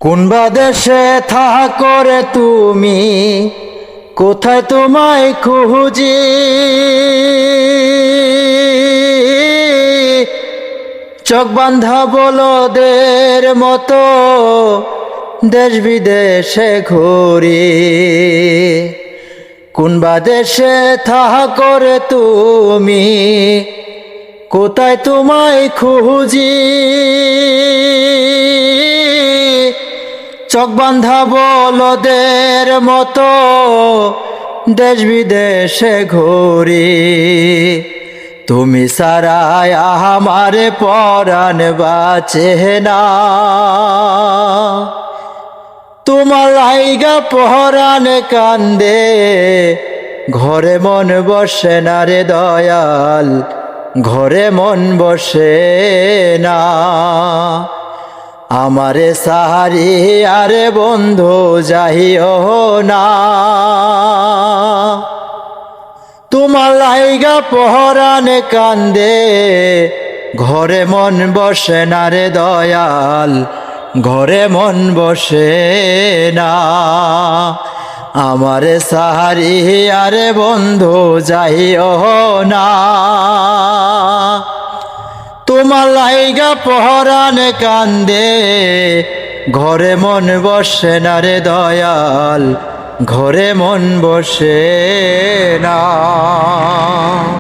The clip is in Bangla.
কোন বা দেশে থাকো রে তুমি, কোথায় তোমায় খুঁজি। চোখ বান্ধা বলদের মতো দেশ বিদেশে ঘুরি। কোন বা দেশে থাকো রে তুমি, কোথায় তোমায় খুঁজি। চোখ বান্ধা বলদের মতো দেশ বিদেশে ঘুরি। তুমি সারায় আমার পরাণ বাঁচে না, তোমার লাইগা পরাণ কান্দে। ঘরে মন বসে না রে দয়াল, ঘরে মন বসে না। আমারে সাহারি আরে বন্ধু যাইও না, তোমার লাইগা পরাণ কান্দে। ঘরে মন বসে না রে দয়াল, ঘরে মন বসে না। আমারে সাহারি আরে বন্ধু যাইও না, তোমার লাইগা পরাণ কান্দে। ঘরে মন বসে না রে দয়াল, ঘরে মন বসে না।